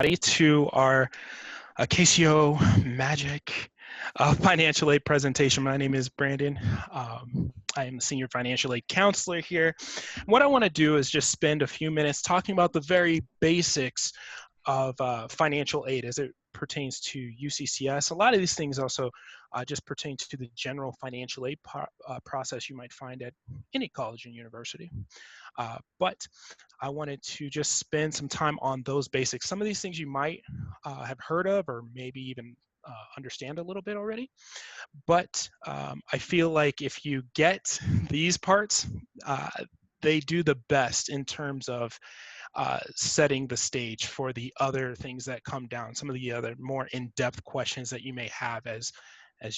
To our KCO Magic Financial Aid presentation. My name is Branden. I am the Senior Financial Aid Counselor here. What I want to do is just spend a few minutes talking about the very basics of financial aid as it pertains to UCCS. A lot of these things also just pertain to the general financial aid process you might find at any college and university. But I wanted to just spend some time on those basics. Some of these things you might have heard of or maybe even understand a little bit already. But I feel like if you get these parts, they do the best in terms of setting the stage for the other things that come down, some of the other more in-depth questions that you may have as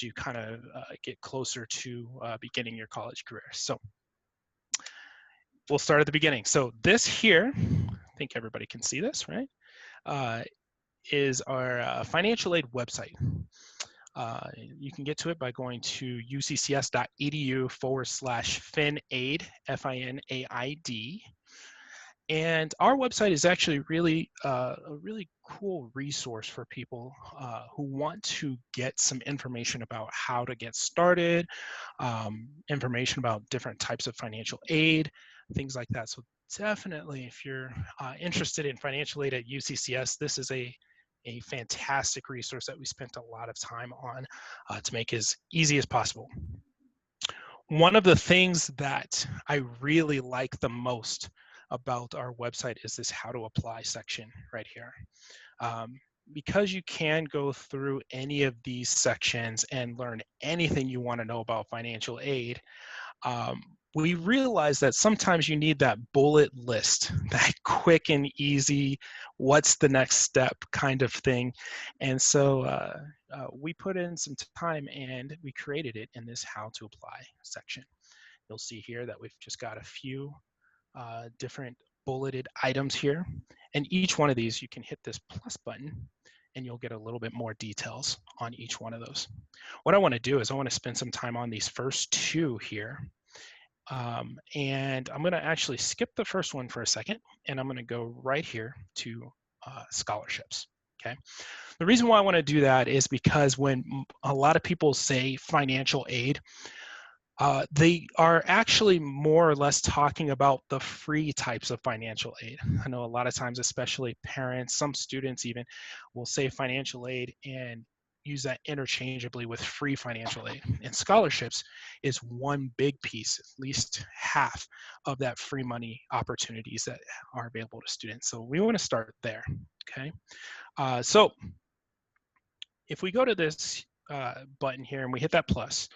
you kind of get closer to beginning your college career. So we'll start at the beginning. So this here, I think everybody can see this, right? Is our financial aid website. You can get to it by going to uccs.edu/finaid, FINAID. And our website is actually really a really cool resource for people who want to get some information about how to get started, information about different types of financial aid, things like that. So definitely, if you're interested in financial aid at UCCS, this is a fantastic resource that we spent a lot of time on to make as easy as possible. One of the things that I really like the most about our website is this how to apply section right here. Because you can go through any of these sections and learn anything you want to know about financial aid, we realize that sometimes you need that bullet list, that quick and easy, what's the next step kind of thing. And so we put in some time and we created it in this how to apply section. You'll see here that we've just got a few different bulleted items here. And each one of these, you can hit this plus button and you'll get a little bit more details on each one of those. What I want to do is I want to spend some time on these first two here. And I'm going to actually skip the first one for a second, and I'm going to go right here to scholarships. Okay. The reason why I want to do that is because when a lot of people say financial aid, they are actually more or less talking about the free types of financial aid. I know a lot of times, especially parents, some students even will say financial aid and use that interchangeably with free financial aid. And scholarships is one big piece, at least half of that free money opportunities that are available to students. So we want to start there, okay? So if we go to this button here and we hit that plus,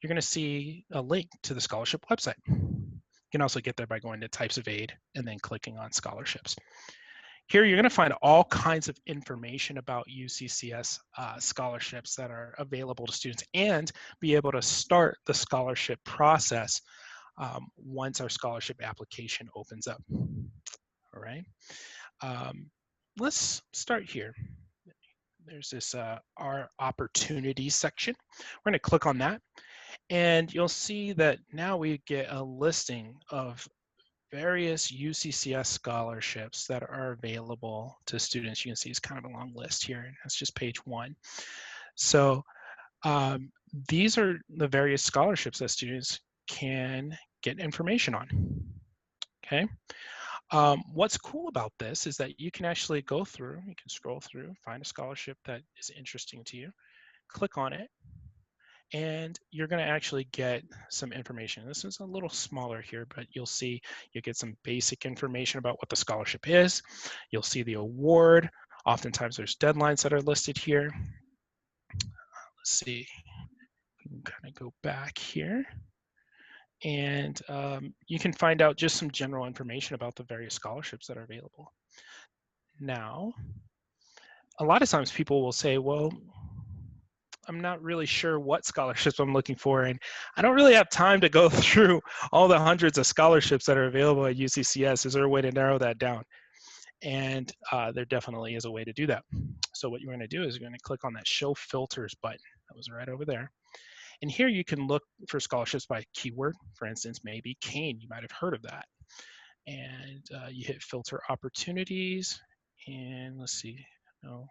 you're going to see a link to the scholarship website. You can also get there by going to types of aid and then clicking on scholarships. Here, you're going to find all kinds of information about UCCS scholarships that are available to students and be able to start the scholarship process once our scholarship application opens up. All right. Let's start here. There's this our opportunities section. We're going to click on that. And you'll see that now we get a listing of various UCCS scholarships that are available to students. You can see it's kind of a long list here. That's just page one. So these are the various scholarships that students can get information on. Okay. What's cool about this is that you can actually go through, you can scroll through, find a scholarship that is interesting to you, click on it, and you're going to actually get some information. This is a little smaller here, but you'll see you get some basic information about what the scholarship is. You'll see the award. Oftentimes there's deadlines that are listed here. Let's see, we can kind of go back here. And you can find out just some general information about the various scholarships that are available. Now, a lot of times people will say, well, I'm not really sure what scholarships I'm looking for, and I don't really have time to go through all the hundreds of scholarships that are available at UCCS. Is there a way to narrow that down? And there definitely is a way to do that. So what you're going to do is you're going to click on that Show Filters button. That was right over there. And here you can look for scholarships by keyword. For instance, maybe Kane. You might have heard of that. And you hit Filter Opportunities, And let's see, no,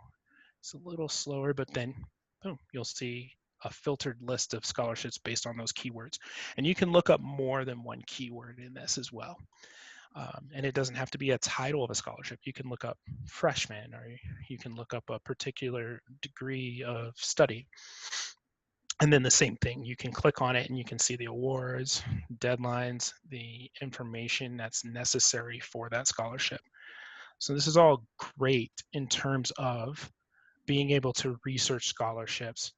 it's a little slower, but then boom, you'll see a filtered list of scholarships based on those keywords. And you can look up more than one keyword in this as well. And it doesn't have to be a title of a scholarship. You can look up freshman, or you can look up a particular degree of study. And then the same thing, you can click on it and you can see the awards, deadlines, the information that's necessary for that scholarship. So this is all great in terms of being able to research scholarships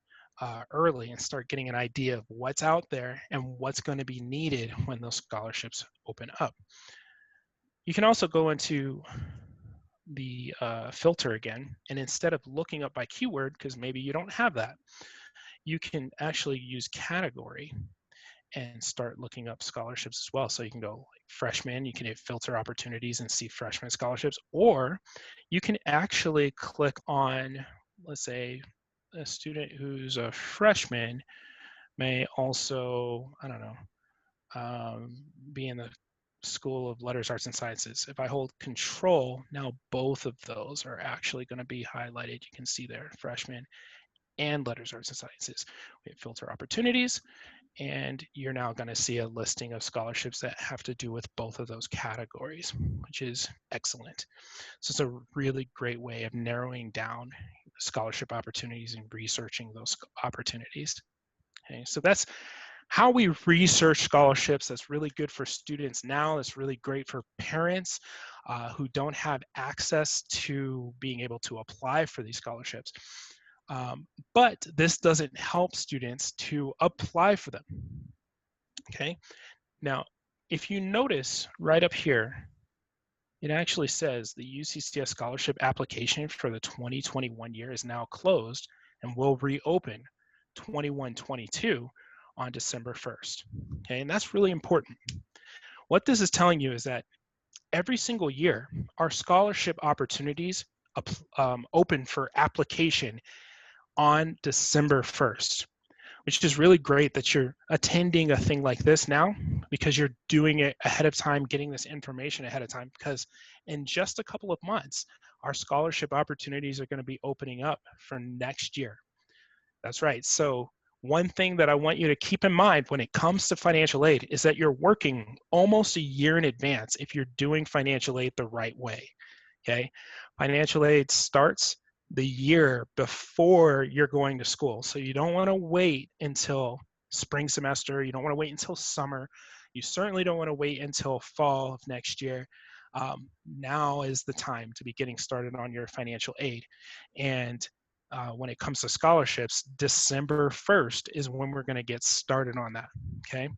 early and start getting an idea of what's out there and what's going to be needed when those scholarships open up. You can also go into the filter again, and instead of looking up by keyword, because maybe you don't have that, you can actually use category and start looking up scholarships as well. So you can go like freshman, you can hit filter opportunities and see freshman scholarships, or you can actually click on, let's say, a student who's a freshman may also, I don't know, be in the School of Letters, Arts, and Sciences. If I hold control, now both of those are actually going to be highlighted. You can see there, freshman and Letters, Arts, and Sciences. We have filter opportunities, and you're now going to see a listing of scholarships that have to do with both of those categories, which is excellent. So it's a really great way of narrowing down scholarship opportunities and researching those opportunities. Okay, so that's how we research scholarships. That's really good for students now. That's really great for parents who don't have access to being able to apply for these scholarships. But this doesn't help students to apply for them. Okay, now if you notice right up here, it actually says the UCCS scholarship application for the 2021 year is now closed and will reopen 21-22 on December 1st. Okay, and that's really important. What this is telling you is that every single year, our scholarship opportunities open for application on December 1st, which is really great that you're attending a thing like this now, because you're doing it ahead of time, getting this information ahead of time, because in just a couple of months, our scholarship opportunities are going to be opening up for next year. That's right. So one thing that I want you to keep in mind when it comes to financial aid is that you're working almost a year in advance if you're doing financial aid the right way. Okay, financial aid starts the year before you're going to school. So you don't want to wait until spring semester. You don't want to wait until summer. You certainly don't want to wait until fall of next year. Now is the time to be getting started on your financial aid. And when it comes to scholarships, December 1st is when we're going to get started on that. Okay.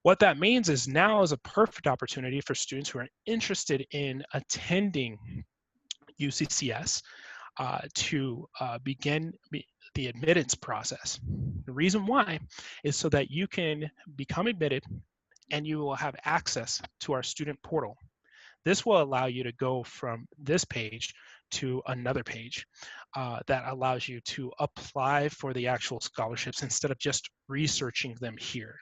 What that means is now is a perfect opportunity for students who are interested in attending UCCS to begin the admittance process. The reason why is so that you can become admitted and you will have access to our student portal. This will allow you to go from this page to another page that allows you to apply for the actual scholarships instead of just researching them here.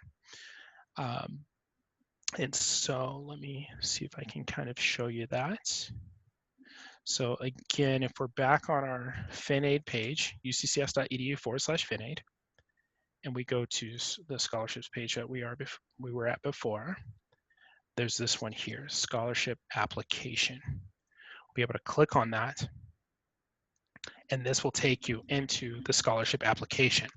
And so let me see if I can kind of show you that. So again, if we're back on our FinAid page, uccs.edu/FinAid, and we go to the scholarships page that we were at before, there's this one here, scholarship application. We'll be able to click on that, and this will take you into the scholarship application.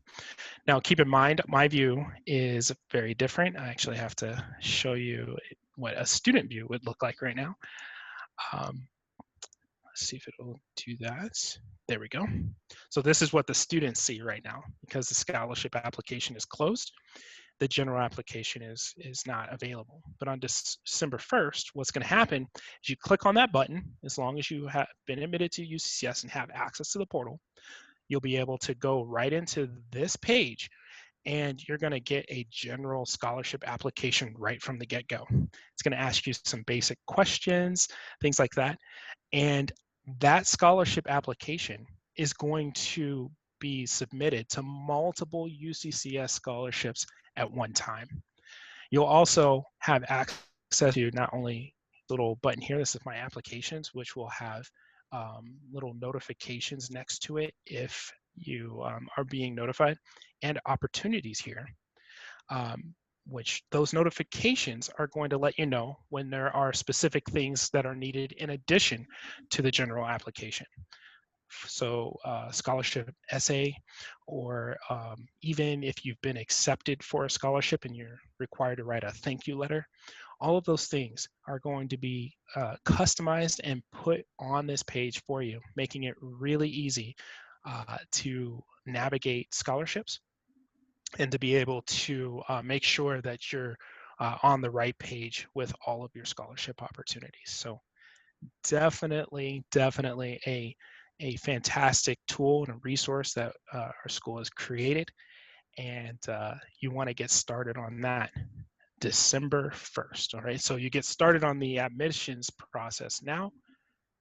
Now, keep in mind, my view is very different. I actually have to show you what a student view would look like right now. Let's see if it'll do that. There we go. So this is what the students see right now. Because the scholarship application is closed, the general application is not available. But on December 1st, what's going to happen is you click on that button. As long as you have been admitted to UCCS and have access to the portal, you'll be able to go right into this page, and you're going to get a general scholarship application right from the get-go. It's going to ask you some basic questions, things like that. And that scholarship application is going to be submitted to multiple UCCS scholarships at one time. You'll also have access to not only the little button here, this is my applications, which will have little notifications next to it if you are being notified, and opportunities here, which those notifications are going to let you know when there are specific things that are needed in addition to the general application. So scholarship essay, or even if you've been accepted for a scholarship and you're required to write a thank you letter, all of those things are going to be customized and put on this page for you, making it really easy to navigate scholarships and to be able to make sure that you're on the right page with all of your scholarship opportunities. So definitely a fantastic tool and a resource that our school has created, and you want to get started on that December 1st. All right, so you get started on the admissions process now,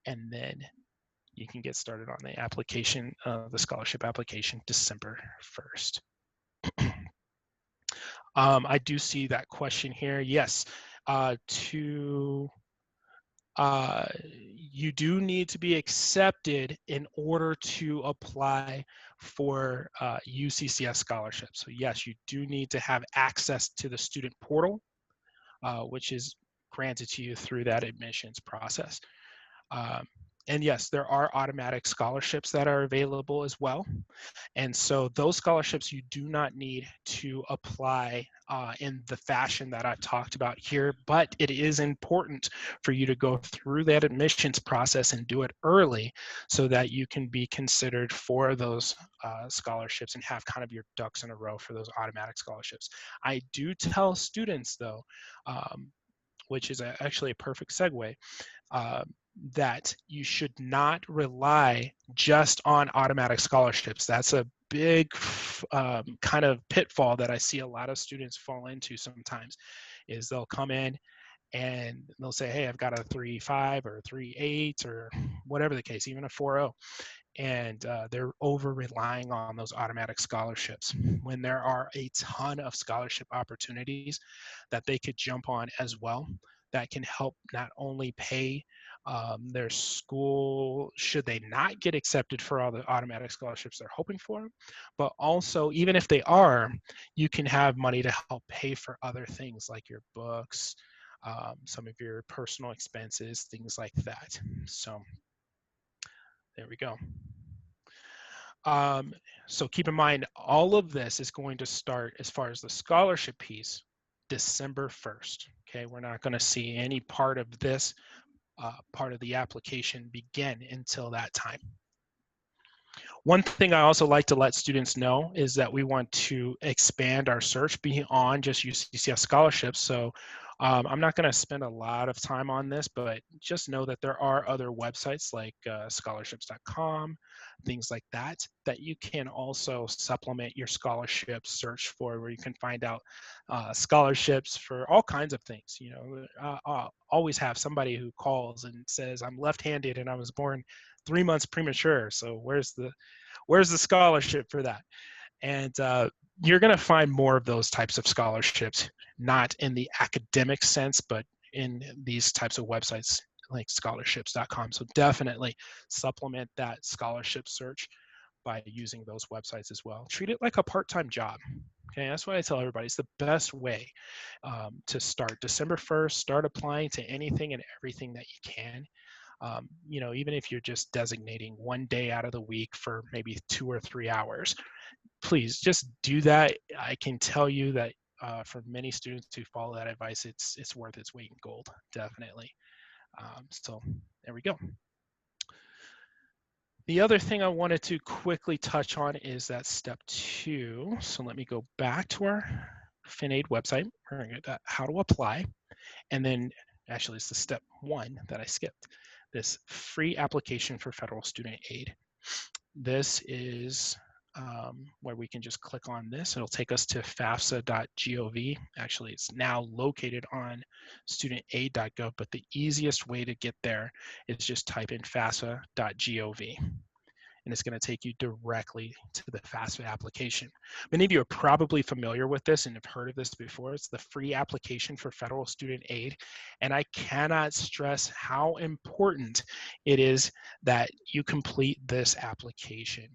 and then you can get started on the application, the scholarship application, December 1st. I do see that question here. Yes, you do need to be accepted in order to apply for UCCS scholarships. So yes, you do need to have access to the student portal, which is granted to you through that admissions process. And yes, there are automatic scholarships that are available as well. And so those scholarships you do not need to apply in the fashion that I've talked about here, but it is important for you to go through that admissions process and do it early so that you can be considered for those scholarships and have kind of your ducks in a row for those automatic scholarships. I do tell students though, which is actually a perfect segue, that you should not rely just on automatic scholarships. That's a big kind of pitfall that I see a lot of students fall into sometimes, is they'll come in and they'll say, hey, I've got a 3.5 or 3.8 or whatever the case, even a 4.0. And they're over relying on those automatic scholarships when there are a ton of scholarship opportunities that they could jump on as well, that can help not only pay their school should they not get accepted for all the automatic scholarships they're hoping for, but also even if they are, you can have money to help pay for other things like your books, some of your personal expenses, things like that. So there we go. So keep in mind, all of this is going to start, as far as the scholarship piece, December 1st. Okay, we're not going to see any part of this part of the application begin until that time. One thing I also like to let students know is that we want to expand our search beyond just UCCS scholarships. So I'm not going to spend a lot of time on this, but just know that there are other websites like scholarships.com, things like that, that you can also supplement your scholarship search for, where you can find out scholarships for all kinds of things. You know, I'll always have somebody who calls and says, I'm left-handed and I was born 3 months premature. So where's the scholarship for that? And you're going to find more of those types of scholarships, not in the academic sense, but in these types of websites like scholarships.com. So definitely supplement that scholarship search by using those websites as well. Treat it like a part-time job. Okay, that's what I tell everybody. It's the best way to start. December 1st, start applying to anything and everything that you can. You know, even if you're just designating one day out of the week for maybe 2 or 3 hours, please just do that. I can tell you that for many students who follow that advice, it's worth its weight in gold, definitely. So there we go. The other thing I wanted to quickly touch on is that step 2. So let me go back to our FinAid website. We're going to get that how to apply. And then actually it's the step 1 that I skipped, this free application for federal student aid. This is where we can just click on this. It'll take us to FAFSA.gov. Actually, it's now located on studentaid.gov, but the easiest way to get there is just type in FAFSA.gov. and it's going to take you directly to the FAFSA application. Many of you are probably familiar with this and have heard of this before. It's the free application for federal student aid, and I cannot stress how important it is that you complete this application.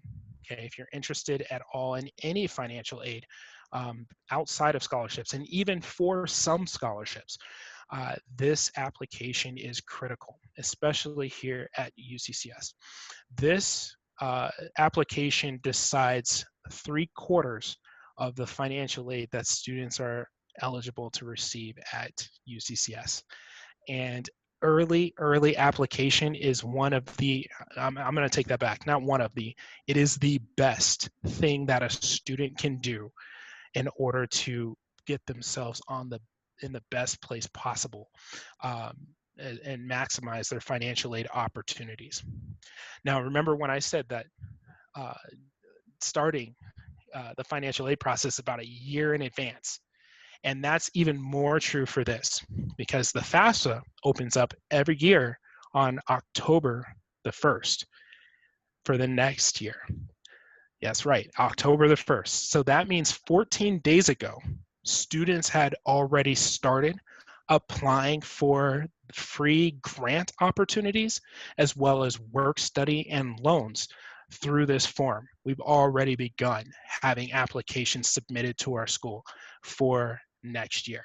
Okay, if you're interested at all in any financial aid outside of scholarships, and even for some scholarships, this application is critical, especially here at UCCS. This application decides 3/4 of the financial aid that students are eligible to receive at UCCS. And early application is one of the, I'm going to take that back, not one of the, it is the best thing that a student can do in order to get themselves in the best place possible, um, and maximize their financial aid opportunities. Now, remember when I said that uh, starting the financial aid process about a year in advance. And that's even more true for this, because the FAFSA opens up every year on October the 1st for the next year. Yes, right, October the 1st. So that means 14 days ago, students had already started applying for free grant opportunities as well as work study and loans through this form. We've already begun having applications submitted to our school for next year.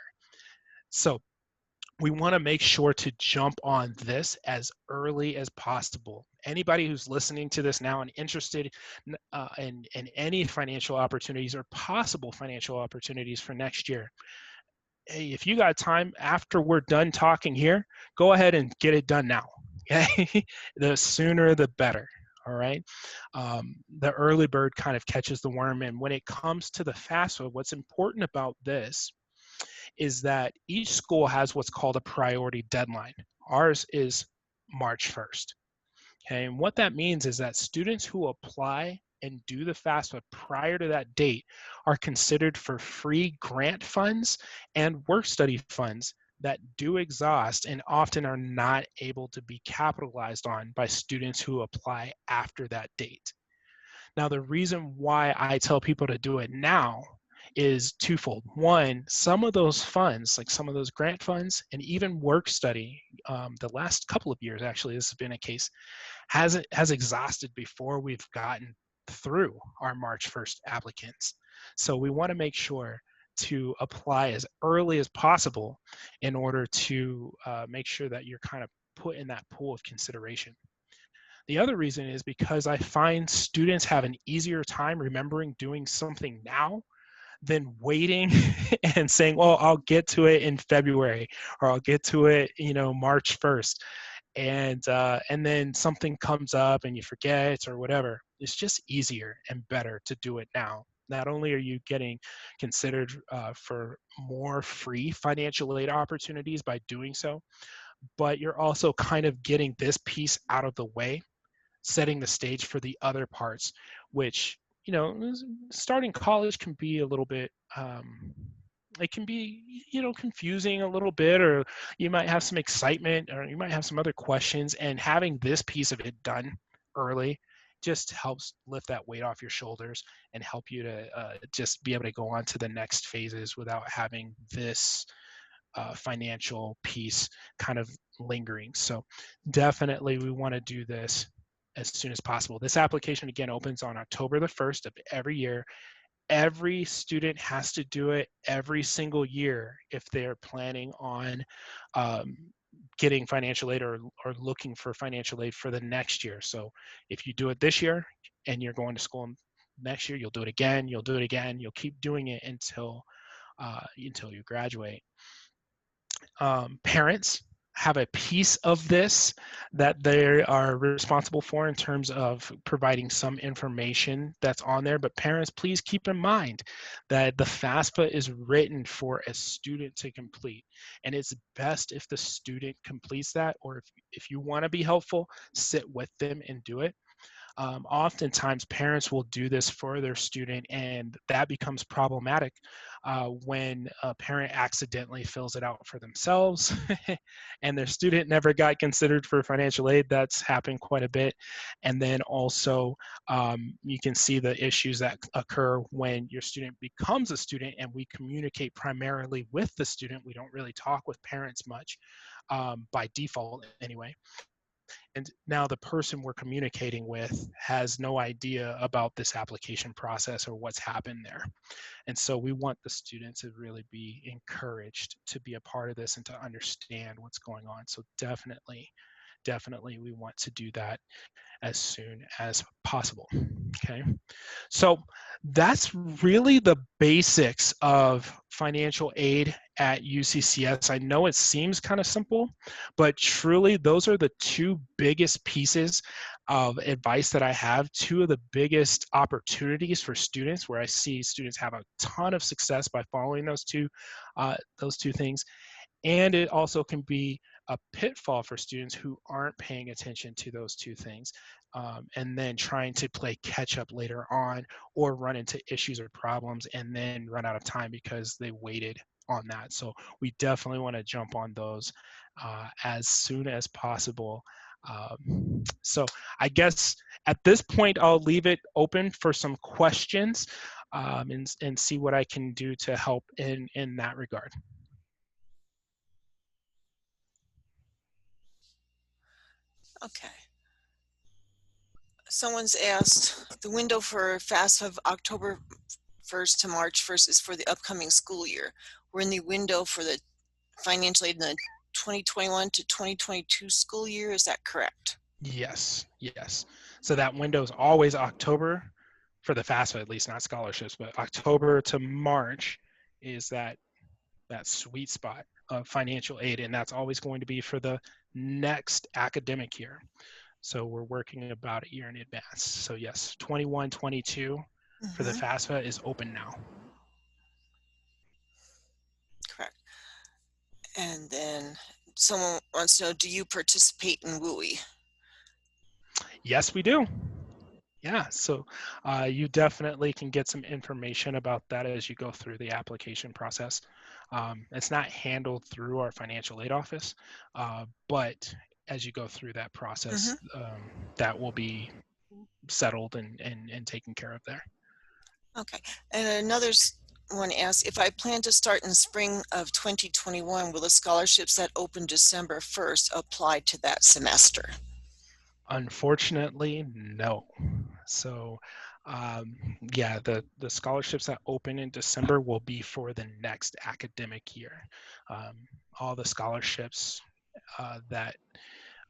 So we want to make sure to jump on this as early as possible. Anybody who's listening to this now and interested in any financial opportunities or possible financial opportunities for next year, hey, if you got time after we're done talking here, go ahead and get it done now. Okay, the sooner the better. All right, the early bird kind of catches the worm, and when it comes to the FAFSA, what's important about this is that each school has what's called a priority deadline. Ours is March 1st. Okay, and what that means is that students who apply and do the FAFSA prior to that date are considered for free grant funds and work study funds that do exhaust and often are not able to be capitalized on by students who apply after that date. Now, the reason why I tell people to do it now is twofold. One, some of those funds, like some of those grant funds and even work study, the last couple of years, actually, this has been a case, has exhausted before we've gotten through our March 1st applicants. So we want to make sure to apply as early as possible in order to make sure that you're kind of put in that pool of consideration. The other reason is because I find students have an easier time remembering doing something now than waiting and saying, well, I'll get to it in February, or I'll get to it, March 1st. And then something comes up and you forget or whatever. It's just easier and better to do it now. Not only are you getting considered for more free financial aid opportunities by doing so, but you're also kind of getting this piece out of the way, setting the stage for the other parts, which, starting college can be a little bit, it can be, confusing a little bit, or you might have some excitement, or you might have some other questions, and having this piece of it done early just helps lift that weight off your shoulders and help you to just be able to go on to the next phases without having this financial piece kind of lingering. So definitely we want to do this as soon as possible. This application, again, opens on October the 1st of every year. Every student has to do it every single year if they're planning on um, getting financial aid or looking for financial aid for the next year. So if you do it this year and you're going to school next year, you'll do it again, you'll do it again, you'll keep doing it until you graduate. Parents have a piece of this that they are responsible for in terms of providing some information that's on there. But parents, please keep in mind that the FAFSA is written for a student to complete. And it's best if the student completes that, or if you want to be helpful, sit with them and do it. Oftentimes parents will do this for their student, and that becomes problematic when a parent accidentally fills it out for themselves and their student never got considered for financial aid. That's happened quite a bit. And then also you can see the issues that occur when your student becomes a student and we communicate primarily with the student. We don't really talk with parents much, by default anyway. And now the person we're communicating with has no idea about this application process or what's happened there. And so we want the students to really be encouraged to be a part of this and to understand what's going on. So definitely we want to do that as soon as possible. Okay. So that's really the basics of financial aid at UCCS. I know it seems kind of simple, but truly those are the two biggest pieces of advice that I have, two of the biggest opportunities for students where I see students have a ton of success by following those two things. And it also can be a pitfall for students who aren't paying attention to those two things, and then trying to play catch up later on or run into issues or problems and then run out of time because they waited on that. So we definitely want to jump on those as soon as possible. So I guess at this point, I'll leave it open for some questions, and see what I can do to help in that regard. Okay. Someone's asked, the window for FAFSA of October 1st to March 1st is for the upcoming school year. We're in the window for the financial aid in the 2021 to 2022 school year. Is that correct? Yes. So that window is always October for the FAFSA, at least, not scholarships, but October to March is that sweet spot of financial aid, and that's always going to be for the next academic year. So we're working about a year in advance. So yes, 21, 22 for the FAFSA is open now. Correct. And then someone wants to know, do you participate in WUI? Yes, we do. Yeah, so you definitely can get some information about that as you go through the application process. It's not handled through our financial aid office, but as you go through that process, that will be settled and taken care of there. Okay, and another one asks, if I plan to start in the spring of 2021, will the scholarships that open December 1st apply to that semester? Unfortunately, no. So yeah, the scholarships that open in December will be for the next academic year. All the scholarships that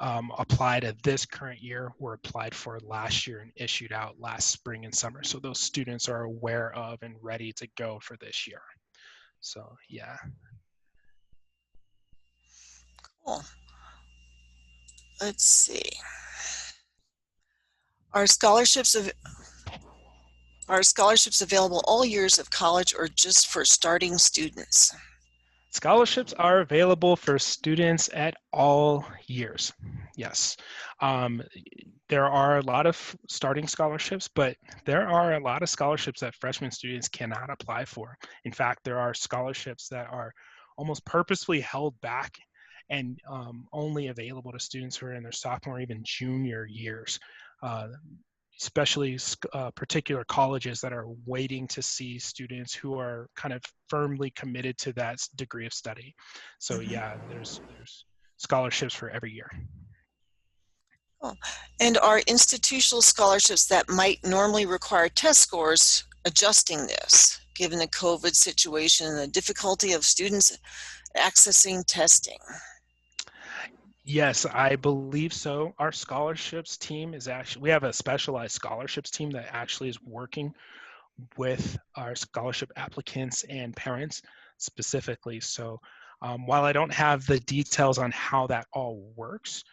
apply to this current year were applied for last year and issued out last spring and summer. So those students are aware of and ready to go for this year. So yeah. Cool. Let's see. Are scholarships available all years of college or just for starting students? Scholarships are available for students at all years. Yes. There are a lot of starting scholarships, but there are a lot of scholarships that freshman students cannot apply for. In fact, there are scholarships that are almost purposefully held back and only available to students who are in their sophomore or even junior years. Especially particular colleges that are waiting to see students who are kind of firmly committed to that degree of study. So yeah, there's scholarships for every year. Cool. And are institutional scholarships that might normally require test scores adjusting this, given the COVID situation and the difficulty of students accessing testing? Yes, I believe so. Our scholarships team is actually, we have a specialized scholarships team that actually is working with our scholarship applicants and parents specifically. So while I don't have the details on how that all works,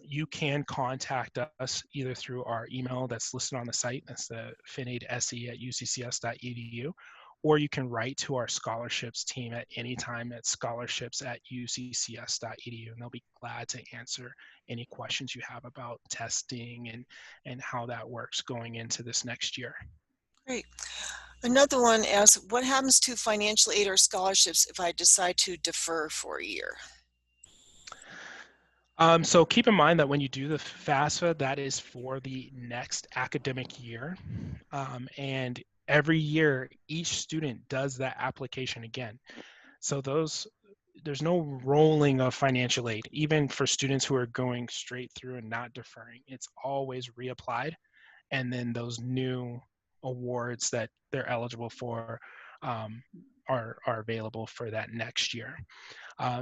you can contact us either through our email that's listed on the site, that's the finaidse@uccs.edu, or you can write to our scholarships team at any time at scholarships@uccs.edu, and they'll be glad to answer any questions you have about testing and how that works going into this next year. Great. Another one asks, what happens to financial aid or scholarships if I decide to defer for a year? So keep in mind that when you do the FAFSA, that is for the next academic year. And every year, each student does that application again. So there's no rolling of financial aid, even for students who are going straight through and not deferring. It's always reapplied. And then those new awards that they're eligible for are available for that next year.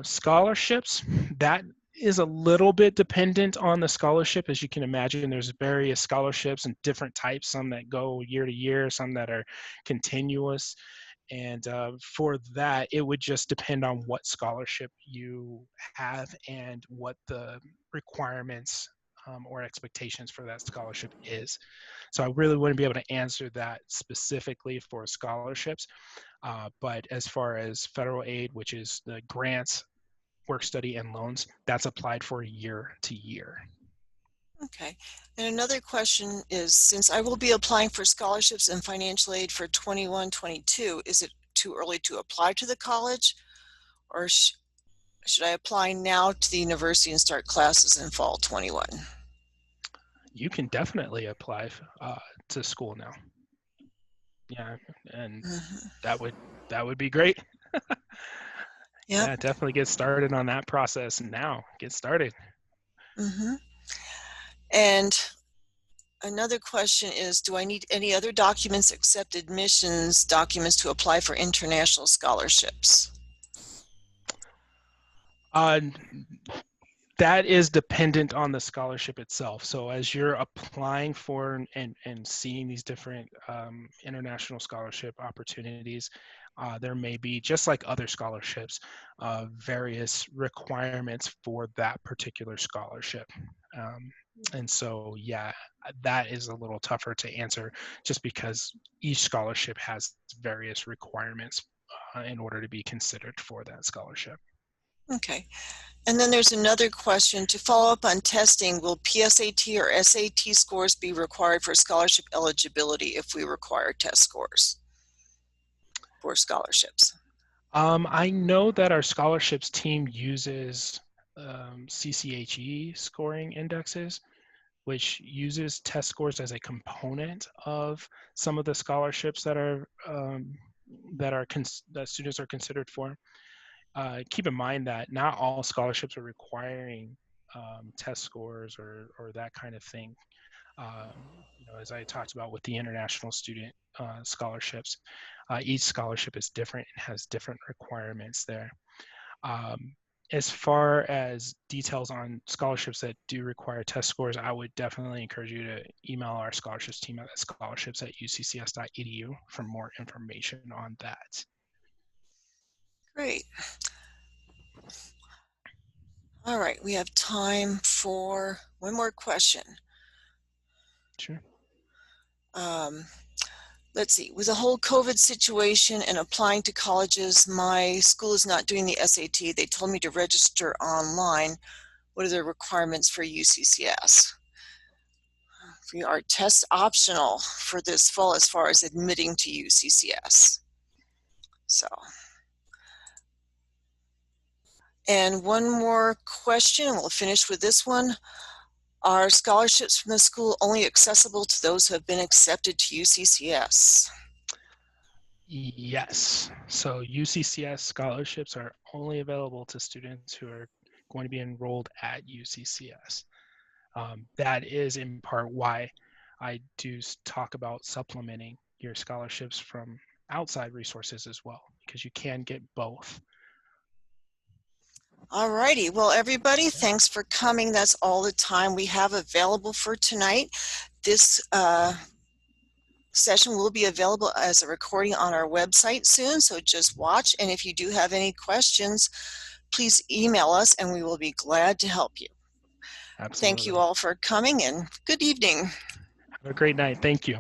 Scholarships, that is a little bit dependent on the scholarship. As you can imagine, there's various scholarships and different types, some that go year to year, some that are continuous. And for that, it would just depend on what scholarship you have and what the requirements or expectations for that scholarship is. So I really wouldn't be able to answer that specifically for scholarships. But as far as federal aid, which is the grants, work study, and loans, that's applied for year to year. Okay. And another question is, since I will be applying for scholarships and financial aid for 21-22, is it too early to apply to the college, or should I apply now to the university and start classes in fall 21? You can definitely apply to school now. Yeah, and that would be great. Yep. Yeah, definitely get started on that process now. Get started. And another question is, do I need any other documents except admissions documents to apply for international scholarships? That is dependent on the scholarship itself. So as you're applying for and seeing these different international scholarship opportunities, there may be, just like other scholarships, various requirements for that particular scholarship. And so, yeah, that is a little tougher to answer just because each scholarship has various requirements in order to be considered for that scholarship. Okay. And then there's another question. To follow up on testing, will PSAT or SAT scores be required for scholarship eligibility if we require test scores for scholarships? I know that our scholarships team uses CCHE scoring indexes, which uses test scores as a component of some of the scholarships that that students are considered for. Keep in mind that not all scholarships are requiring test scores or that kind of thing. As I talked about with the international student scholarships, each scholarship is different and has different requirements there. As far as details on scholarships that do require test scores, I would definitely encourage you to email our scholarships team at scholarships@uccs.edu for more information on that. Great. All right, we have time for one more question. Sure. Let's see, with the whole COVID situation and applying to colleges, my school is not doing the SAT. They told me to register online. What are the requirements for UCCS? We are test optional for this fall as far as admitting to UCCS. So, and one more question, and we'll finish with this one. Are scholarships from the school only accessible to those who have been accepted to UCCS? Yes. So UCCS scholarships are only available to students who are going to be enrolled at UCCS. That is in part why I do talk about supplementing your scholarships from outside resources as well, because you can get both. All righty. Well, everybody, thanks for coming. That's all the time we have available for tonight. This session will be available as a recording on our website soon, so just watch. And if you do have any questions, please email us and we will be glad to help you. Absolutely. Thank you all for coming and good evening. Have a great night. Thank you.